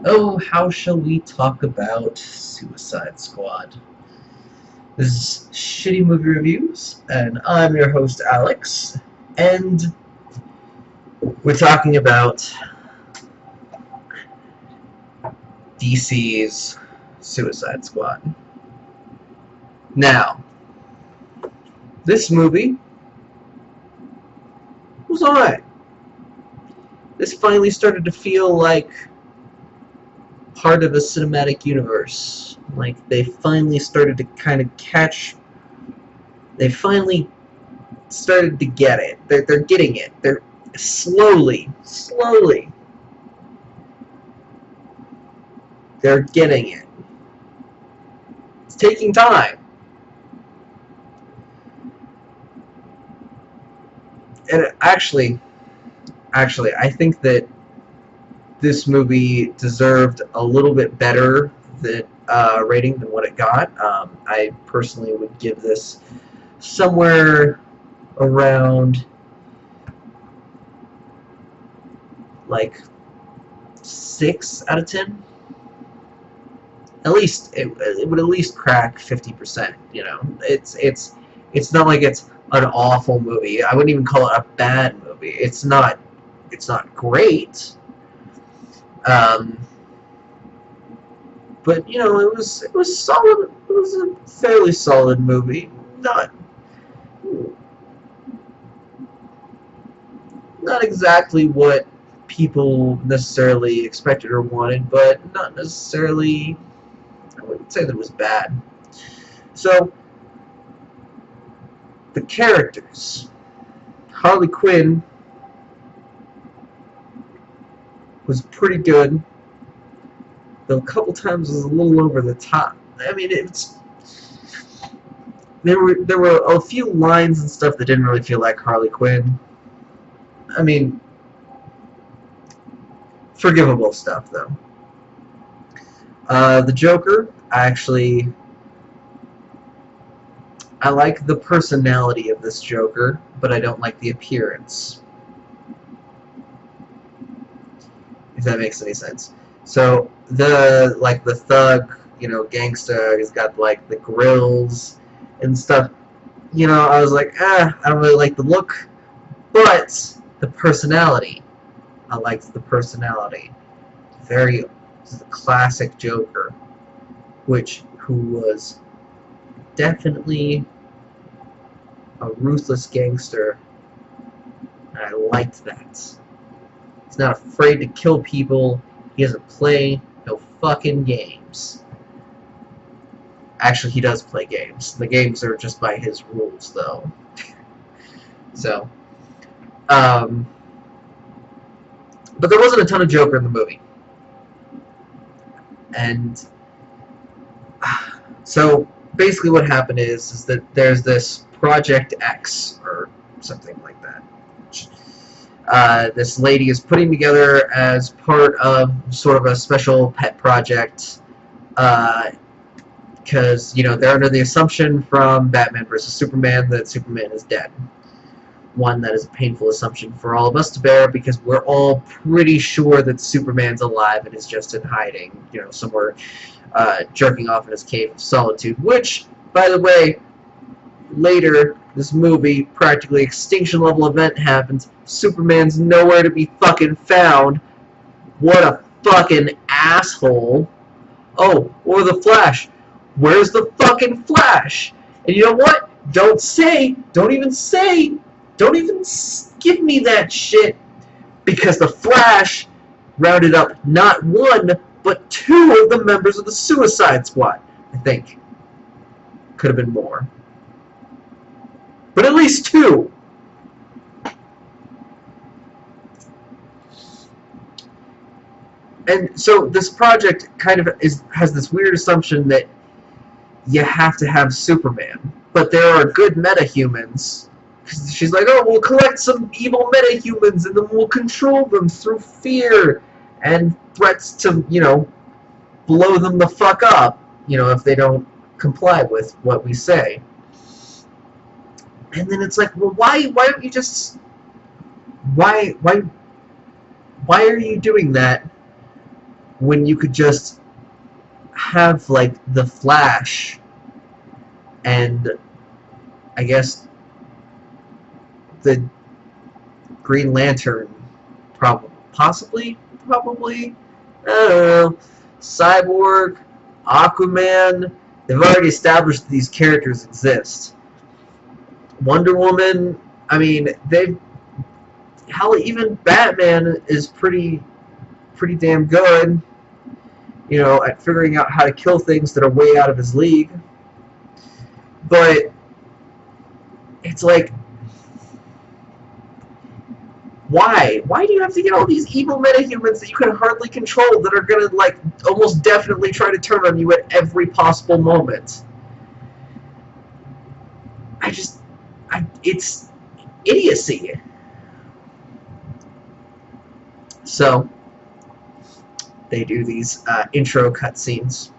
Oh, how shall we talk about Suicide Squad? This is Shitty Movie Reviews, and I'm your host, Alex, and we're talking about DC's Suicide Squad. Now, this movie was alright. This finally started to feel like part of a cinematic universe. Like, they finally started to kind of catch... They finally started to get it. They're getting it. They're slowly, they're getting it. It's taking time. And actually, I think that this movie deserved a little bit better rating than what it got. I personally would give this somewhere around like 6 out of 10. At least it would at least crack 50%. You know, it's not like it's an awful movie. I wouldn't even call it a bad movie. It's not great. But you know, it was solid. It was a fairly solid movie. Not exactly what people necessarily expected or wanted, but not necessarily. I wouldn't say that it was bad. So the characters, Harley Quinn was pretty good, though a couple times was a little over the top. I mean, there were a few lines and stuff that didn't really feel like Harley Quinn. I mean, forgivable stuff though. The Joker, I like the personality of this Joker, but I don't like the appearance. If that makes any sense. So the thug, you know, gangster, he's got like the grills and stuff. You know, I was like, I don't really like the look, but the personality. I liked the personality. Very classic Joker, who was definitely a ruthless gangster, and I liked that. He's not afraid to kill people. He doesn't play no fucking games. Actually, he does play games. The games are just by his rules, though. So, but there wasn't a ton of Joker in the movie. And so, basically what happened is that there's this Project X, or something like that. This lady is putting together as part of sort of a special pet project, because you know they're under the assumption from Batman vs Superman that Superman is dead. One that is a painful assumption for all of us to bear, because we're all pretty sure that Superman's alive and is just in hiding, you know, somewhere jerking off in his cave of solitude. Which, by the way, later this movie, practically extinction level event happens. Superman's nowhere to be fucking found. What a fucking asshole. Oh, or the Flash. Where's the fucking Flash? And you know what? Don't even give me that shit, because the Flash rounded up not one, but 2 of the members of the Suicide Squad. I think. Could have been more. But at least 2. And so this project kind of has this weird assumption that you have to have Superman. But there are good metahumans. She's like, oh, we'll collect some evil metahumans and then we'll control them through fear and threats to, you know, blow them the fuck up, you know, if they don't comply with what we say. And then it's like, well, why don't you just... Why are you doing that when you could just have like the Flash and I guess the Green Lantern, possibly, I don't know, Cyborg, Aquaman. They've already established these characters exist. Wonder Woman. I mean, hell, even Batman is pretty damn good. You know, at figuring out how to kill things that are way out of his league. But it's like, why? Why do you have to get all these evil metahumans that you can hardly control that are gonna, like, almost definitely try to turn on you at every possible moment? It's idiocy. So, they do these intro cutscenes.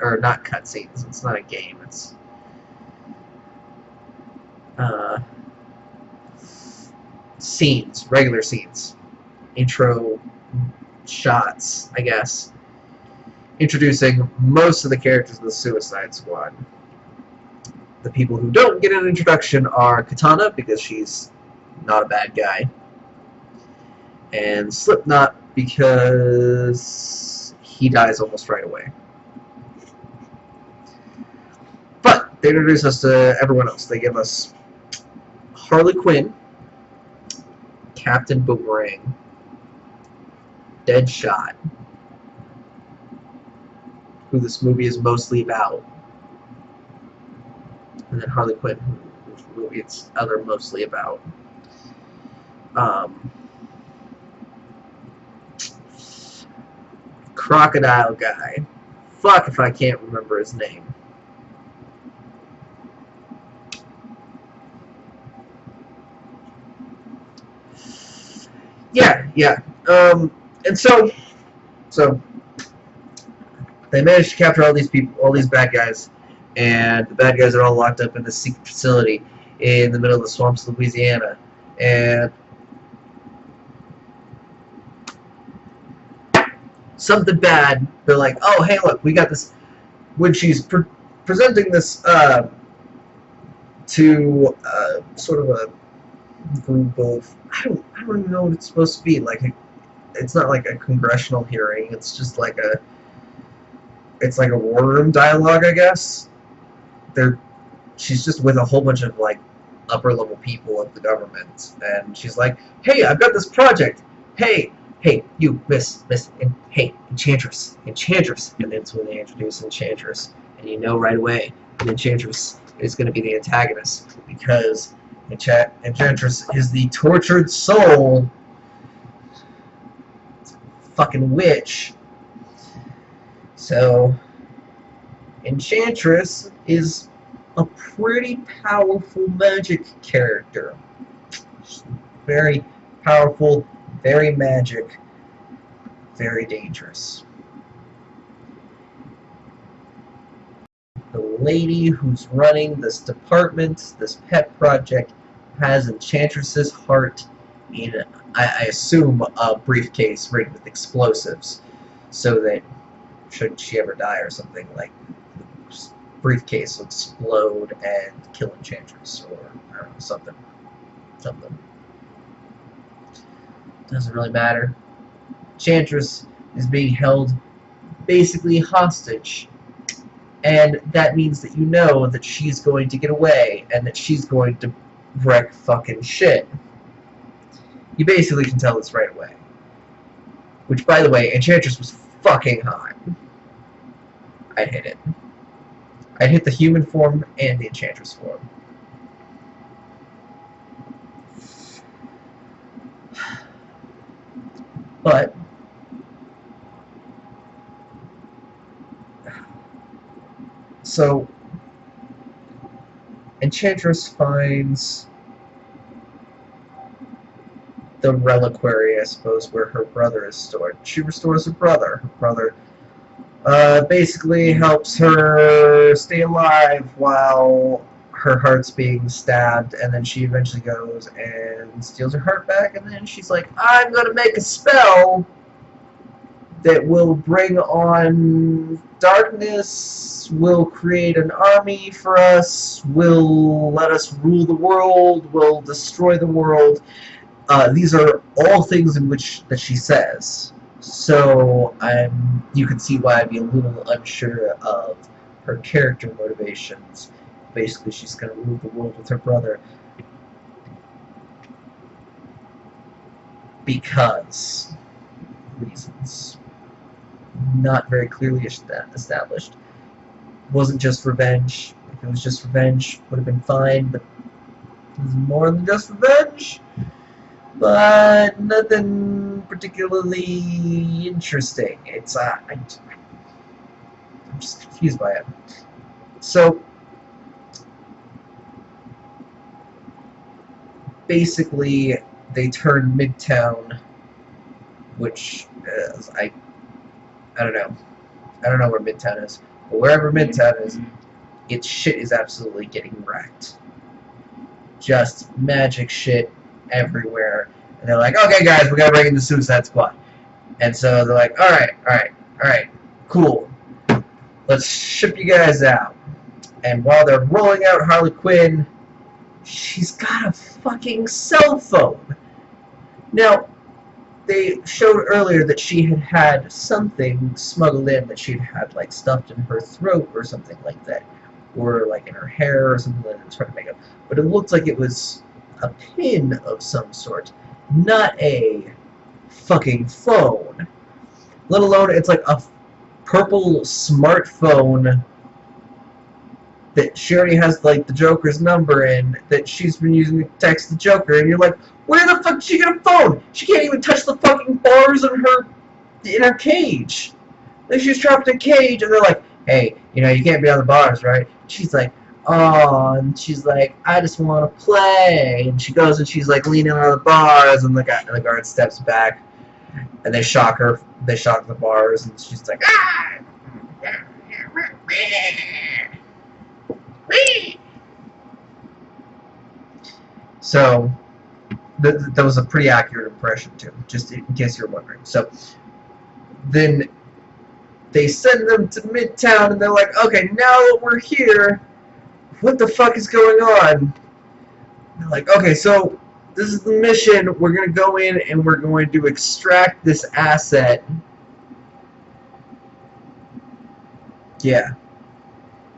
Or not cutscenes, it's not a game, it's scenes, regular scenes, intro shots, I guess, introducing most of the characters of the Suicide Squad. The people who don't get an introduction are Katana, because she's not a bad guy, and Slipknot, because he dies almost right away. But they introduce us to everyone else. They give us Harley Quinn, Captain Boomerang, Deadshot, who this movie is mostly about, and then Harley Quinn, whose movie it's mostly about. Crocodile guy. Fuck if I can't remember his name. Yeah. And so they managed to capture all these people, all these bad guys, and the bad guys are all locked up in this secret facility in the middle of the swamps of Louisiana. And something bad, they're like, oh, hey, look, we got this. When she's presenting this to sort of a group of, I don't even know what it's supposed to be. Like, it's not like a congressional hearing. It's just like it's like a war room dialogue, I guess. She's just with a whole bunch of like upper level people of the government, and she's like, hey, I've got this project. Hey, you, miss, and hey, Enchantress. And that's when they introduce Enchantress, and you know right away that Enchantress is going to be the antagonist, because Enchantress is the tortured soul, fucking witch. So, Enchantress is a pretty powerful magic character. She's very powerful, very magic, very dangerous. The lady who's running this department, this pet project, has Enchantress's heart in, I assume, a briefcase rigged with explosives, so that should she ever die or something, like, the briefcase will explode and kill Enchantress, or I don't know, something. Doesn't really matter. Enchantress is being held basically hostage, and that means that you know that she's going to get away, and that she's going to wreck fucking shit. You basically can tell this right away. Which, by the way, Enchantress was fucking hot. I'd hit it. I'd hit the human form and the Enchantress form. But so Enchantress finds the reliquary, I suppose, where her brother is stored. She restores her brother. Her brother basically helps her stay alive while her heart's being stabbed, and then she eventually goes and steals her heart back, and then she's like, I'm gonna make a spell that will bring on darkness, will create an army for us, will let us rule the world, will destroy the world. These are all things in which that she says. So you can see why I'd be a little unsure of her character motivations. Basically, she's going to rule the world with her brother. Because reasons. Not very clearly established. Wasn't just revenge. If it was just revenge, would have been fine, but it was more than just revenge. But nothing particularly interesting. It's I'm just confused by it. So basically, they turn Midtown, which is, I don't know. I don't know where Midtown is, but wherever Midtown is, its shit is absolutely getting wrecked. Just magic shit everywhere. And they're like, okay guys, we gotta bring in the Suicide Squad. And so they're like, alright, cool. Let's ship you guys out. And while they're rolling out Harley Quinn, she's got a fucking cell phone. Now, they showed earlier that she had something smuggled in that she'd had like stuffed in her throat or something like that. Or like in her hair or something like that was trying to make up. But it looked like it was a pin of some sort, not a fucking phone. Let alone it's like a purple smartphone that she already has like the Joker's number in that she's been using to text the Joker, and you're like, where the fuck did she get a phone? She can't even touch the fucking bars in her cage. Like she's trapped in a cage, and they're like, hey, you know, you can't be on the bars, right? She's like, oh, and she's like, I just want to play. And she goes and she's like leaning on the bars, and the guard steps back, and they shock her. They shock the bars, and she's like, ah! So that was a pretty accurate impression too, just in case you're wondering. So then they send them to Midtown, and they're like, okay, now that we're here, what the fuck is going on? And they're like, okay, so this is the mission. We're going to go in and we're going to extract this asset. Yeah.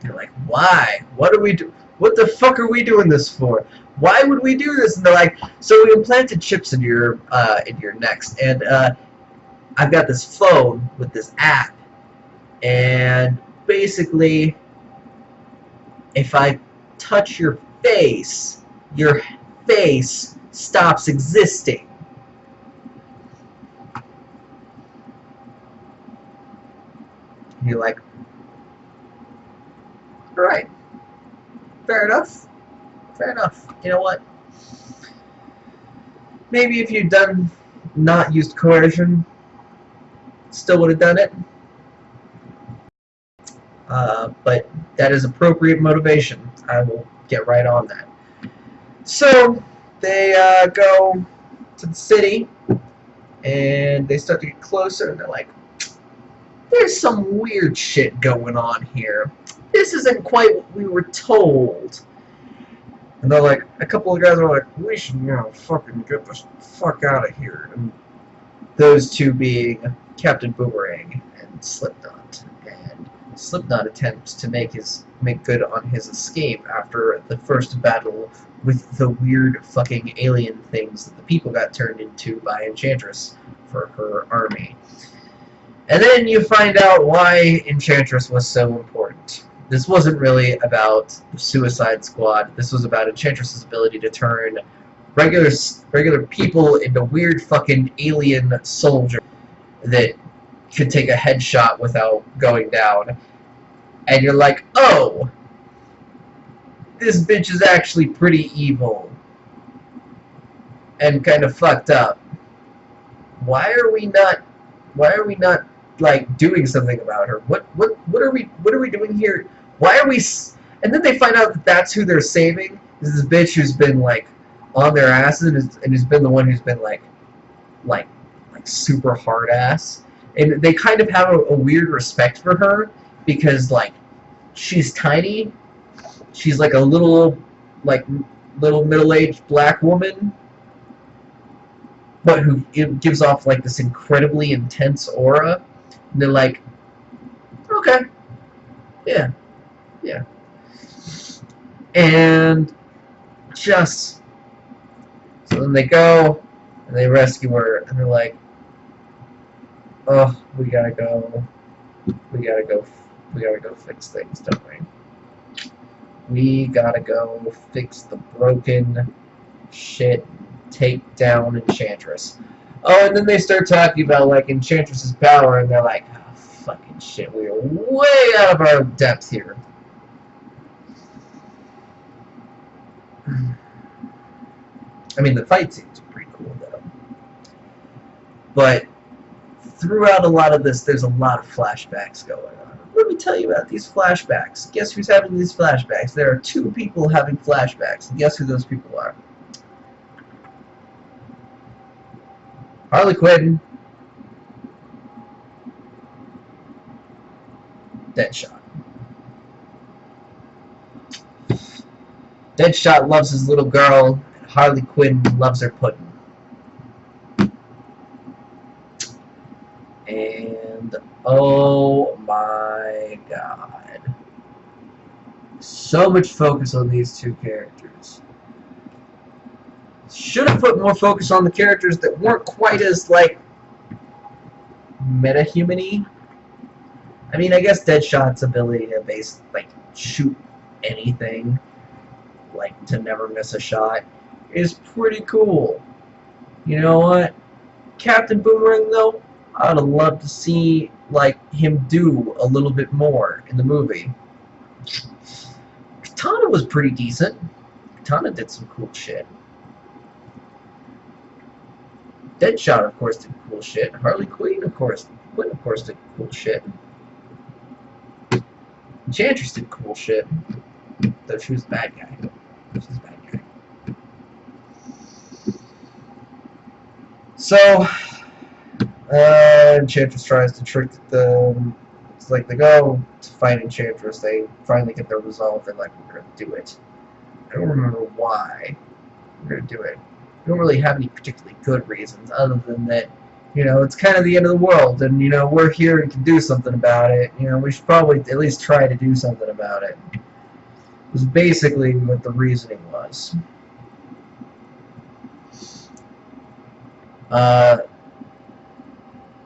They're like, why? What do we do? What the fuck are we doing this for? Why would we do this? And they're like, so we implanted chips into your necks, and I've got this phone with this app, and basically, if I touch your face stops existing. And you're like, alright, fair enough. Fair enough. You know what? Maybe if you'd not used coercion, still would have done it. But that is appropriate motivation. I will get right on that. So they go to the city, and they start to get closer, and they're like, there's some weird shit going on here. This isn't quite what we were told. And they're like, a couple of guys are like, we should, you know, fucking get the fuck out of here. And those two being Captain Boomerang and Slipknot. And Slipknot attempts to make good on his escape after the first battle with the weird fucking alien things that the people got turned into by Enchantress for her army. And then you find out why Enchantress was so important. This wasn't really about the Suicide Squad. This was about Enchantress's ability to turn regular people into weird fucking alien soldiers that could take a headshot without going down. And you're like, oh, this bitch is actually pretty evil and kind of fucked up. Why are we not like doing something about her? What are we doing here? Why are we? And then they find out that that's who they're saving. Is this bitch who's been like on their asses and who's been the one who's been like super hard ass. And they kind of have a weird respect for her because, like, she's tiny. She's like a like, little middle-aged black woman, but who it gives off, like, this incredibly intense aura. And they're like, okay, yeah, yeah. And just, so then they go, and they rescue her, and they're like, oh, we gotta go fix things, don't we? We gotta go fix the broken shit, take down Enchantress. Oh, and then they start talking about, like, Enchantress's power, and they're like, oh, fucking shit, we are way out of our depth here. I mean, the fight scenes are pretty cool, though. But throughout a lot of this, there's a lot of flashbacks going on. Let me tell you about these flashbacks. Guess who's having these flashbacks? There are 2 people having flashbacks. And guess who those people are? Harley Quinn, Deadshot. Deadshot loves his little girl, and Harley Quinn loves her pudding. And oh my god. So much focus on these 2 characters. Should have put more focus on the characters that weren't quite as, like, meta-human-y. I mean, I guess Deadshot's ability to like, shoot anything, like, to never miss a shot, is pretty cool. You know what? Captain Boomerang, though, I would have loved to see, like, him do a little bit more in the movie. Katana was pretty decent. Katana did some cool shit. Deadshot, of course, did cool shit. Harley Quinn, of course, did cool shit. Enchantress did cool shit. Though she was a bad guy. She's a bad guy. So, Enchantress tries to trick them. It's like they go to fight Enchantress. They finally get their resolve. They're like, we're going to do it. I don't remember why we're going to do it. We don't really have any particularly good reasons other than that, you know, it's kind of the end of the world, and, you know, we're here and can do something about it. You know, we should probably at least try to do something about it. It was basically what the reasoning was.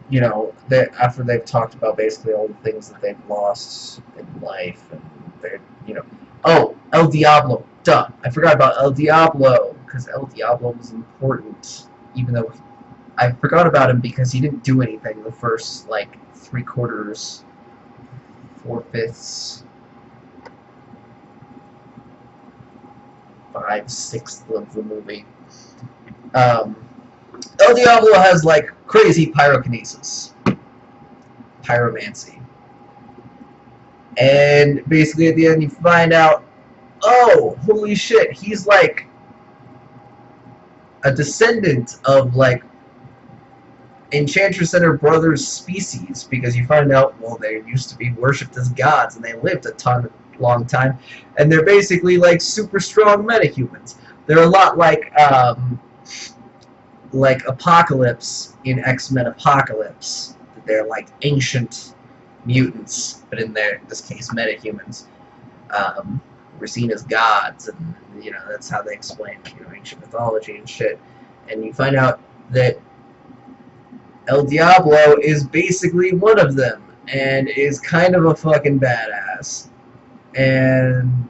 You know, after they've talked about basically all the things that they've lost in life, and they're, you know, oh, El Diablo, duh, I forgot about El Diablo, because El Diablo was important, even though I forgot about him because he didn't do anything the first, like, 3/4, 4/5, 5/6 of the movie. El Diablo has, like, crazy pyrokinesis. Pyromancy. And basically at the end you find out, oh, holy shit, he's like a descendant of, like, Enchantress and her brother's species, because you find out, well, they used to be worshipped as gods and they lived a long time, and they're basically like super strong metahumans. They're a lot like Apocalypse in X-Men Apocalypse. They're like ancient mutants, but in this case metahumans. We're seen as gods, and, you know, that's how they explain, you know, ancient mythology and shit. And you find out that El Diablo is basically one of them, and is kind of a fucking badass, and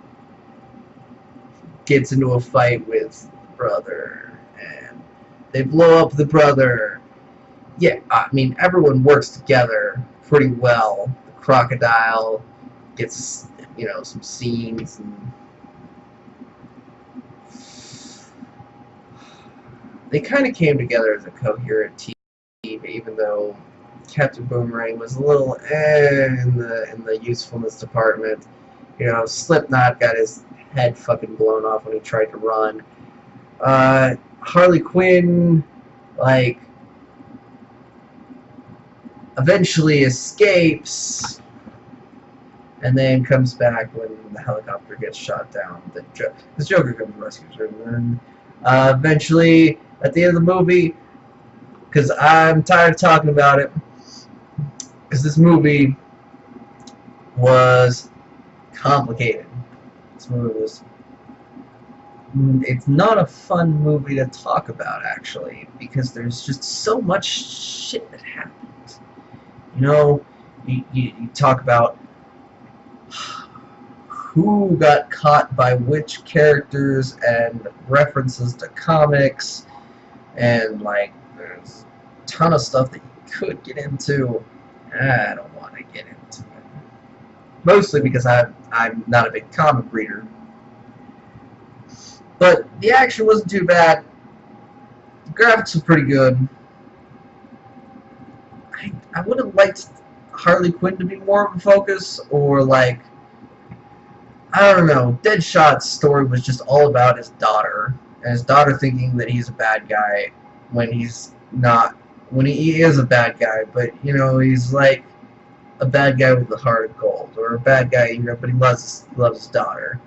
gets into a fight with the brother, and they blow up the brother. Yeah, I mean, everyone works together pretty well. The crocodile gets, you know, some scenes, and they kind of came together as a coherent team, even though Captain Boomerang was a little in the usefulness department. You know, Slipknot got his head fucking blown off when he tried to run. Harley Quinn, like, eventually escapes, and then comes back when the helicopter gets shot down. The Joker comes and rescues her, and then eventually, at the end of the movie, because I'm tired of talking about it, because this movie was complicated. This movie was... It's not a fun movie to talk about, actually, because there's just so much shit that happens. You know, you talk about who got caught by which characters and references to comics, and like there's a ton of stuff that you could get into. I don't want to get into it, mostly because I'm not a big comic reader. But the action wasn't too bad. The graphics were pretty good. I would have liked Harley Quinn to be more of a focus, or like, I don't know, Deadshot's story was just all about his daughter, and his daughter thinking that he's a bad guy when he's not, when he is a bad guy, but, you know, he's like a bad guy with a heart of gold, or a bad guy, you know, but he loves his daughter.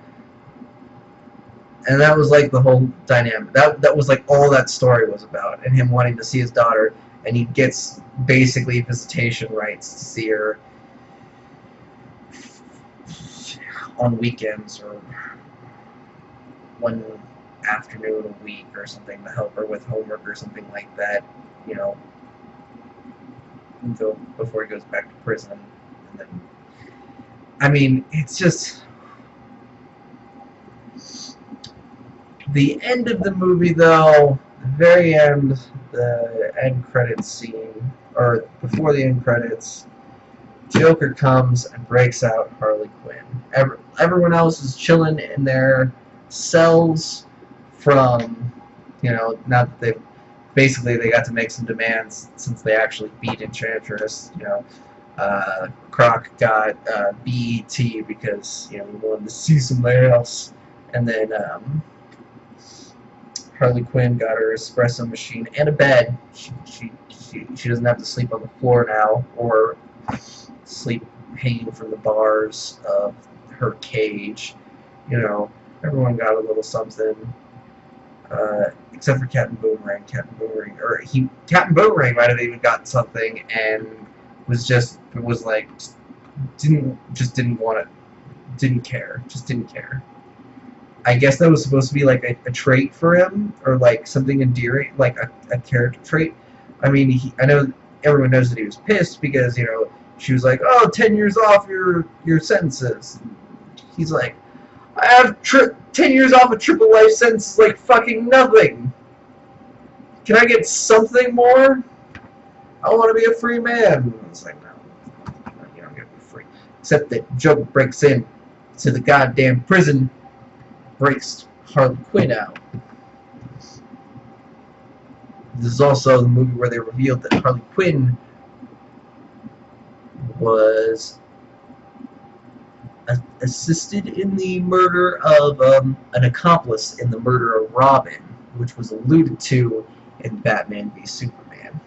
And that was like the whole dynamic. That was like all that story was about, and him wanting to see his daughter, and he gets basically visitation rights to see her on weekends or one afternoon a week or something to help her with homework or something like that, you know, until before he goes back to prison. And then, I mean, it's just the end of the movie, though. The very end, the end credits scene, or before the end credits, Joker comes and breaks out Harley Quinn. Everyone else is chilling in their cells from, you know, now that they basically they got to make some demands since they actually beat Enchantress. You know, Croc got BET because, you know, we wanted to see somebody else, and then Harley Quinn got her espresso machine and a bed. She doesn't have to sleep on the floor now, or sleep hanging from the bars of her cage. You know, everyone got a little something, except for Captain Boomerang. Captain Boomerang might have even gotten something, and was like didn't want it, didn't care. I guess that was supposed to be like a trait for him, or like something endearing, like a character trait. I mean, I know everyone knows that he was pissed because, you know, she was like, "Oh, 10 years off your sentences." He's like, "I have 10 years off a triple life sentence, like fucking nothing. Can I get something more? I want to be a free man." It's like, no, you don't get to be free. Except that Joker breaks in to the goddamn prison, breaks Harley Quinn out. This is also the movie where they revealed that Harley Quinn was assisted in the murder of an accomplice in the murder of Robin, which was alluded to in Batman v Superman.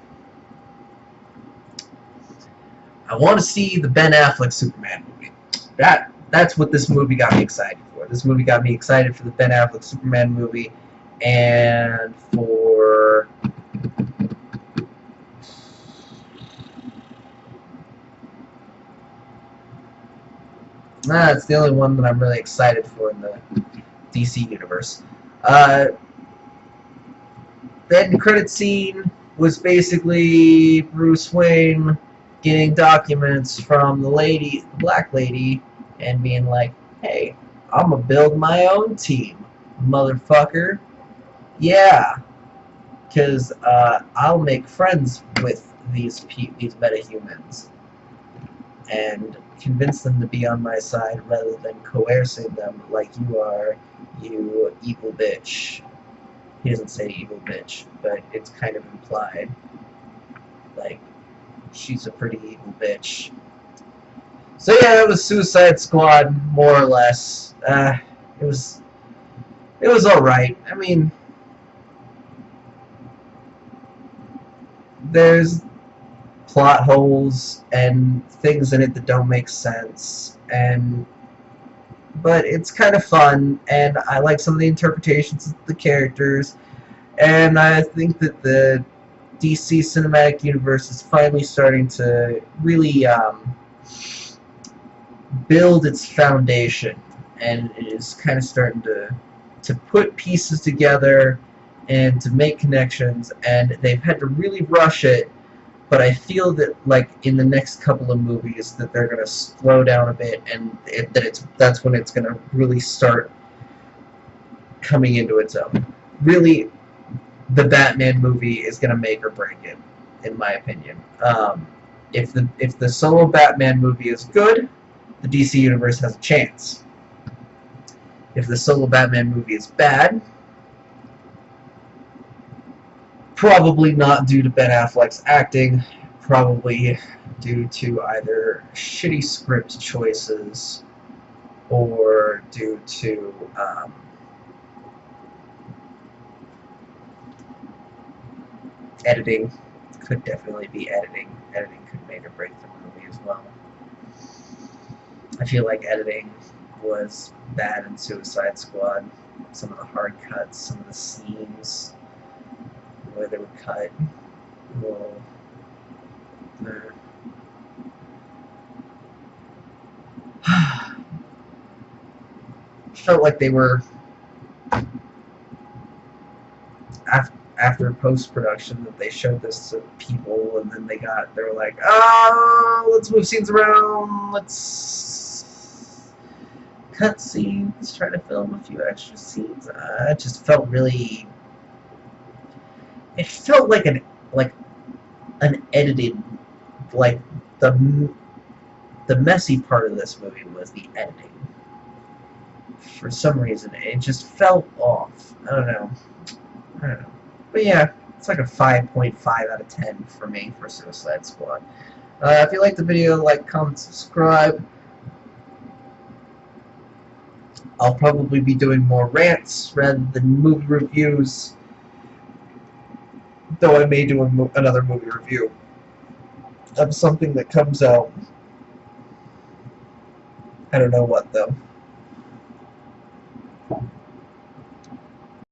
I want to see the Ben Affleck Superman movie. That's what this movie got me excited for. This movie got me excited for the Ben Affleck Superman movie, and for it's the only one that I'm really excited for in the DC universe. The end credit scene was basically Bruce Wayne getting documents from the black lady, and being like, "Hey, I'm gonna build my own team, motherfucker. Yeah, because I'll make friends with these metahumans and convince them to be on my side rather than coercing them like you are, you evil bitch." He doesn't say evil bitch, but it's kind of implied. Like, she's a pretty evil bitch. So yeah, it was Suicide Squad, more or less. It was alright. I mean, there's plot holes and things in it that don't make sense, but it's kind of fun, and I like some of the interpretations of the characters, and I think that the DC Cinematic Universe is finally starting to really build its foundation, and it is kind of starting to put pieces together and to make connections, and they've had to really rush it, but I feel that like in the next couple of movies that they're going to slow down a bit, and that's when it's going to really start coming into its own. Really, the Batman movie is going to make or break it, in my opinion. If the solo Batman movie is good, the DC Universe has a chance. If the solo Batman movie is bad, probably not due to Ben Affleck's acting, probably due to either shitty script choices or due to editing. Could definitely be editing. Editing could make or break the movie as well. I feel like editing was bad in Suicide Squad. Some of the hard cuts, some of the scenes where they would cut. Well, felt like they were after post-production that they showed this to people, and then they were like, oh, let's move scenes around, let's cut scenes, try to film a few extra scenes. It just felt really, it felt like an edited, like the messy part of this movie was the editing. For some reason, it just felt off. I don't know. But yeah, it's like a 5.5 out of 10 for me for Suicide Squad. If you like the video, like, comment, subscribe. I'll probably be doing more rants rather than movie reviews, though I may do another movie review of something that comes out. I don't know what, though.